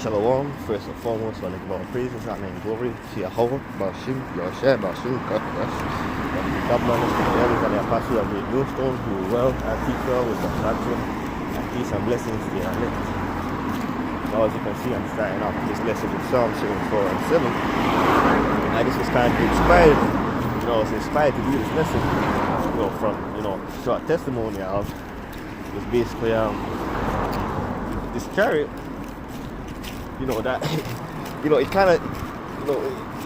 Shalom, first and foremost, I think about praises, honor, and glory to Yahweh, Bashim, Yahshua, Bashim, Kakras, God bless us, the elders and the apostles of great millstone, who well and teach well with the doctrine, and peace and blessings to your elect. So as you can see, I'm starting off this lesson with Psalm 74 and 7. And this was kind of inspired, I was inspired to do this lesson, from, short testimony of, was basically, this chariot, that it kind of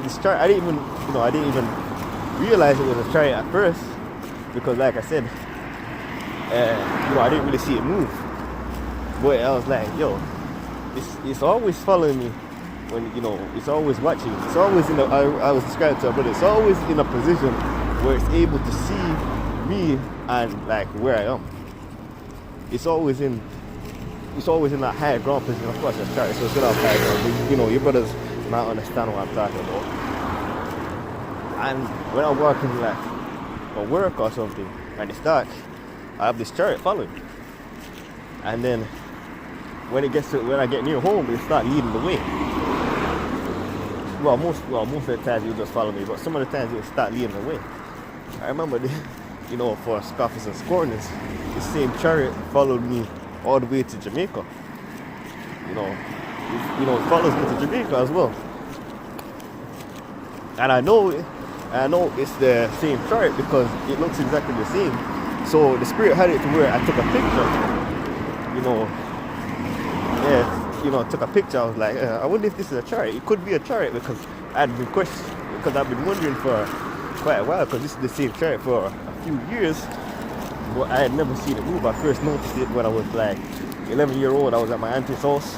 this chariot, I didn't even realize it was a chariot at first, because like I said, I didn't really see it move, but I was like, it's always following me when it's always watching, it's always I was describing to her, but it's always in a position where it's able to see me and like where I am. It's always in that higher ground position. Of course, it's chariot, so it's not higher ground. But, your brothers might understand what I'm talking about. And when I'm working like for work or something, and it's dark, I have this chariot following. And then when I get near home, it start leading the way. Most of the times you just follow me, but some of the times it start leading the way. I remember, for scoffers and scorners, the same chariot followed me all the way to Jamaica. It follows me to Jamaica as well. And I know it's the same chariot because it looks exactly the same. So the Spirit had it to where I took a picture. Took a picture. I was like, I wonder if this is a chariot. It could be a chariot because I've been wondering for quite a while, because this is the same chariot for a few years. But I had never seen it move. I first noticed it when I was like 11-year-old. I was at my auntie's house.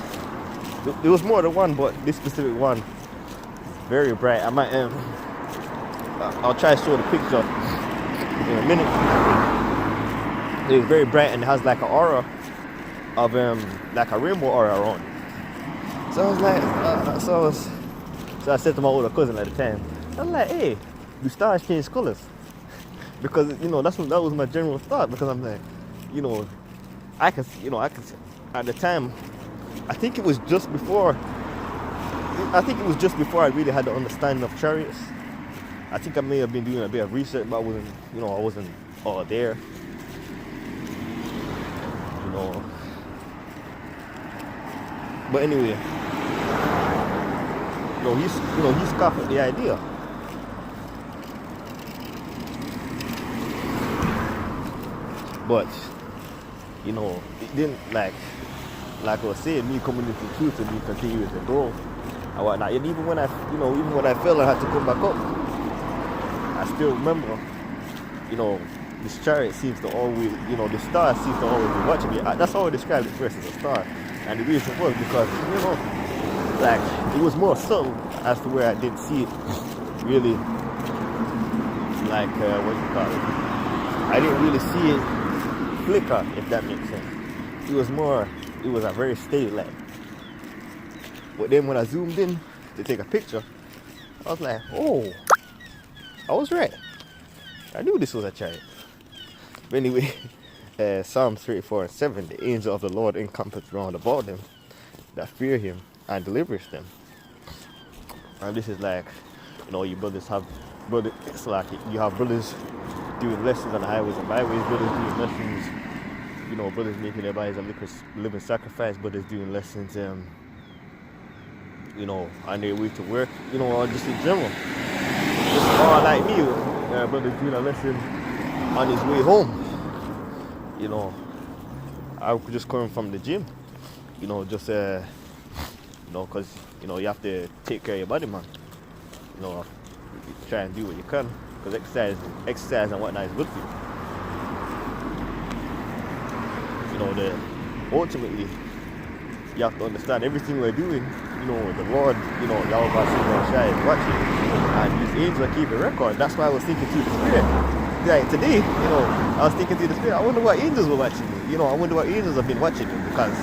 There was more than one, but this specific one, very bright. I'll try to show the picture in a minute. It was very bright and it has like an aura of like a rainbow aura around. So I was like, so I said to my older cousin at the time, I'm like, hey, do stars change colors? Because that was my general thought. Because I'm like, I can at the time. I think it was just before I really had the understanding of chariots. I think I may have been doing a bit of research, but I wasn't all there. But anyway, he scoffed at the idea. But, it didn't, like I was saying, me coming into the truth and me continuing to grow and whatnot. And even when I fell, I had to come back up. I still remember, this chariot seems to always, the star seems to always be watching me. That's how I described it first, as a star. And the reason was because, it was more subtle as to where I didn't see it really, like, I didn't really see it flicker, if that makes sense. It was a very steady light. But then when I zoomed in to take a picture, I was like, oh, I was right. I knew this was a chariot. But anyway, Psalm 34 and 7, the angel of the Lord encampeth round about them that fear him and delivers them. And this is like, you brothers it's like you have brothers doing lessons on the highways and byways, brothers doing lessons, brothers making their bodies a living sacrifice, brothers doing lessons, on their way to work, or just in general. Just all like me, brothers doing a lesson on his way home. I was just coming from the gym, because, you have to take care of your body, man. Try and do what you can, because exercise and whatnot is good for you. Ultimately, you have to understand everything we're doing, the Lord, Yahweh is watching, and these angels are keeping record. That's why I was thinking through the Spirit. Like today, I was thinking through the Spirit, I wonder what angels were watching me. I wonder what angels have been watching me, because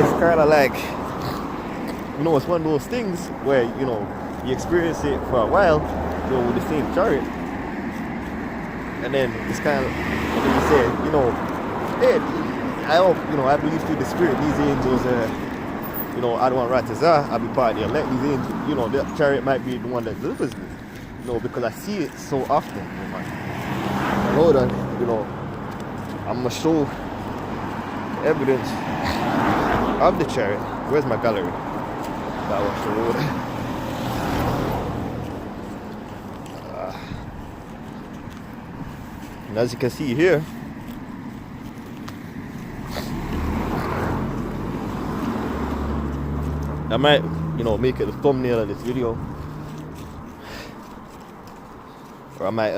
it's kind of like, it's one of those things where, you experience it for a while, with the same chariot. And then it's kind of, you say, hey, I hope, I believe through the Spirit, these angels you know, I don't want right as I'll be part of the elect. These angels, you know, the chariot might be the one that delivers me. You know, because I see it so often. You know, hold on, you know, I'm gonna show evidence of the chariot. Where's my gallery? That was the road. And as you can see here, I might, you know, make it the thumbnail of this video, or I might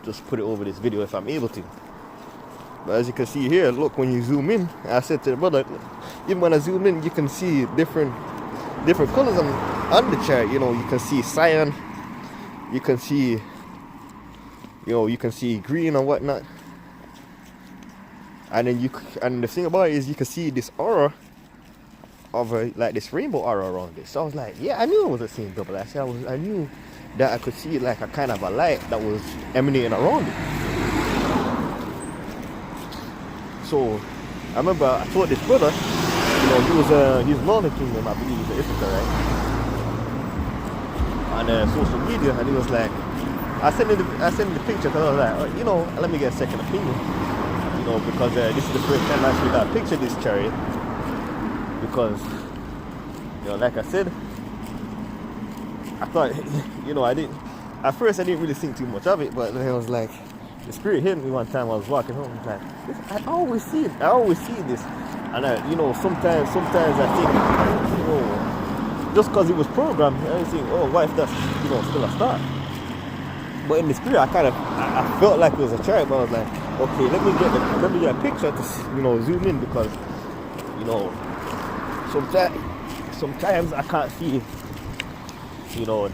just put it over this video if I'm able to. But as you can see here, look, when you zoom in, I said to the brother, even when I zoom in, you can see different colors on the chart. You know, you can see cyan, you can see, you know, you can see green and whatnot. And then and the thing about it is you can see this aura of like this rainbow aura around it. So I was like, yeah, I knew it was the same double. I knew that I could see like a kind of a light that was emanating around it. So I remember I told this brother, you know, he's Northern Kingdom, I believe, he's Ithaca, right? On social media, and he was like, I sent him the picture because I was like, oh, you know, let me get a second opinion, you know, because this is the first time I actually got a picture of this chariot. Because, you know, like I said, I thought, you know, at first I didn't really think too much of it, but then I was like, the spirit hit me one time I was walking home. I was like, I always see it. I always see this. And you know, sometimes I think, you know, just because it was programmed, I think, oh, what if that's, you know, still a star? But in the spirit, I felt like it was a chariot, but I was like, okay, let me get a picture to, you know, zoom in, because, you know, sometimes I can't see, you know,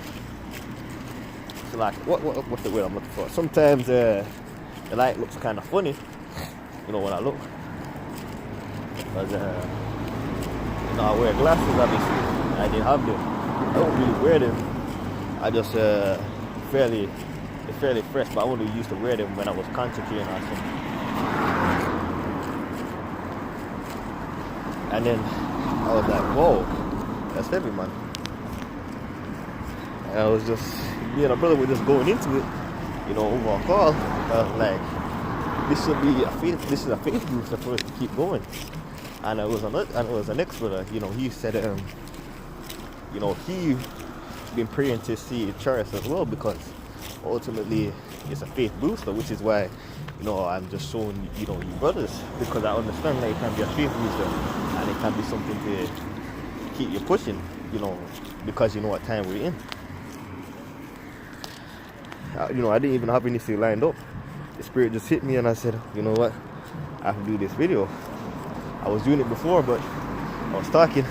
like what's the word I'm looking for? Sometimes the light looks kind of funny, you know, when I look, because you know, I wear glasses obviously. I didn't have them. I don't really wear them. I just fairly fresh, but I only used to wear them when I was concentrating on something. And then I was like, whoa, that's heavy, man. And I was just, me and my brother were just going into it, you know, over a call. I was like, this is a faith booster for us to keep going. And it was an ex-brother, you know, he said, you know, he been praying to see chariots as well, because ultimately it's a faith booster, which is why, you know, I'm just showing, you know, you brothers, because I understand that it can be a faith booster and it can be something to keep you pushing, you know, because you know what time we're in. You know, I didn't even have anything lined up. The spirit just hit me and I said, you know what, I have to do this video. I was doing it before, but I was talking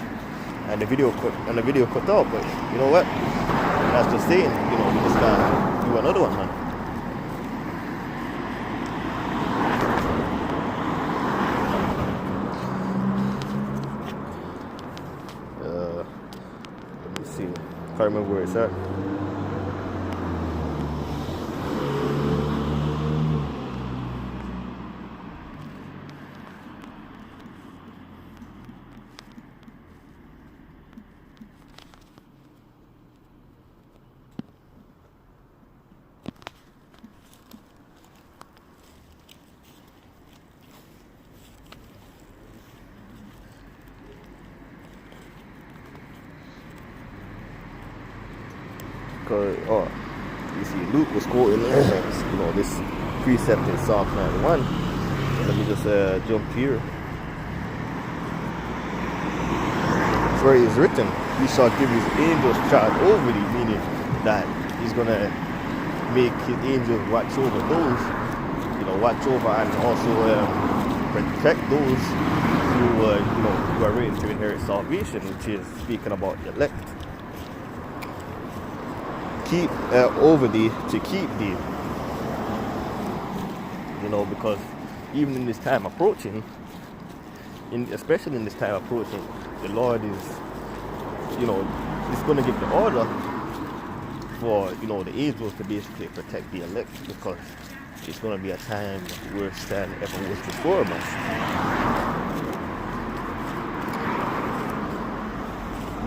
and the video cut out, but you know what, that's just saying, you know, we just gotta do another one, man. Let me see, can't remember where it's at. Because, you see, Luke was quoting, you know, this precept in Psalm 91. Let me just jump here. For it is written, he shall give his angels charge over thee, meaning that he's going to make his angels watch over those, you know, watch over and also protect those who, you know, who are ready to inherit salvation, which is speaking about the elect. Keep over thee to keep thee, you know, because even in this time approaching, especially in this time approaching, the Lord is, you know, is going to give the order for, you know, the angels to basically protect the elect, because it's going to be a time worse than ever was before, man.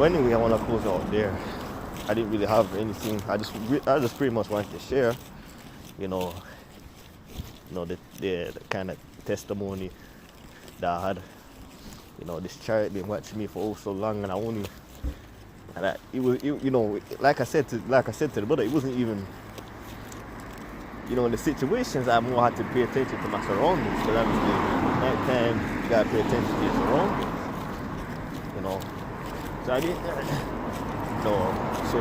But anyway, I want to close out there. I didn't really have anything. I just pretty much wanted to share, you know, the kind of testimony that I had. You know, this chariot been watching me for so long, and I only, and I, it was, it, you know, like I said to the brother, it wasn't even, you know, in the situations I more had to pay attention to my surroundings, because obviously night time you gotta pay attention to your surroundings, you know. So I didn't, so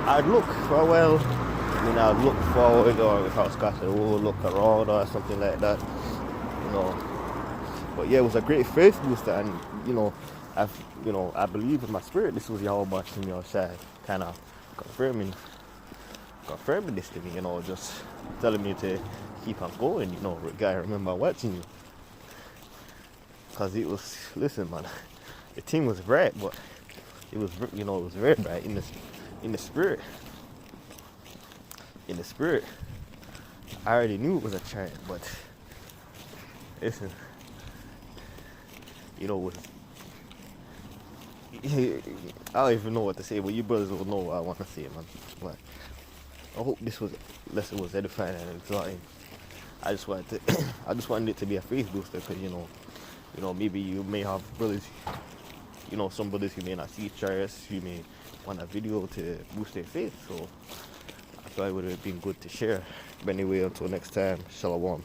I'd look for a while, I'd look forward, or if I was catching the road, look around or something like that, you know. But yeah, it was a great faith booster, and I believe in my spirit this was Yahweh watching me outside, kind of confirming this to me, just telling me to keep on going, God, remember watching you. Because it was, listen man, the thing was bright, but it was very bright in the spirit. In the spirit, I already knew it was a chariot, but listen, I don't even know what to say, but you brothers will know what I want to say, man. But I hope this lesson was edifying and exciting. I just wanted it to be a faith booster, because maybe you may have brothers, some brothers who may not see chariots, you may want a video to boost their faith. So I thought it would have been good to share. But anyway, until next time, shalom.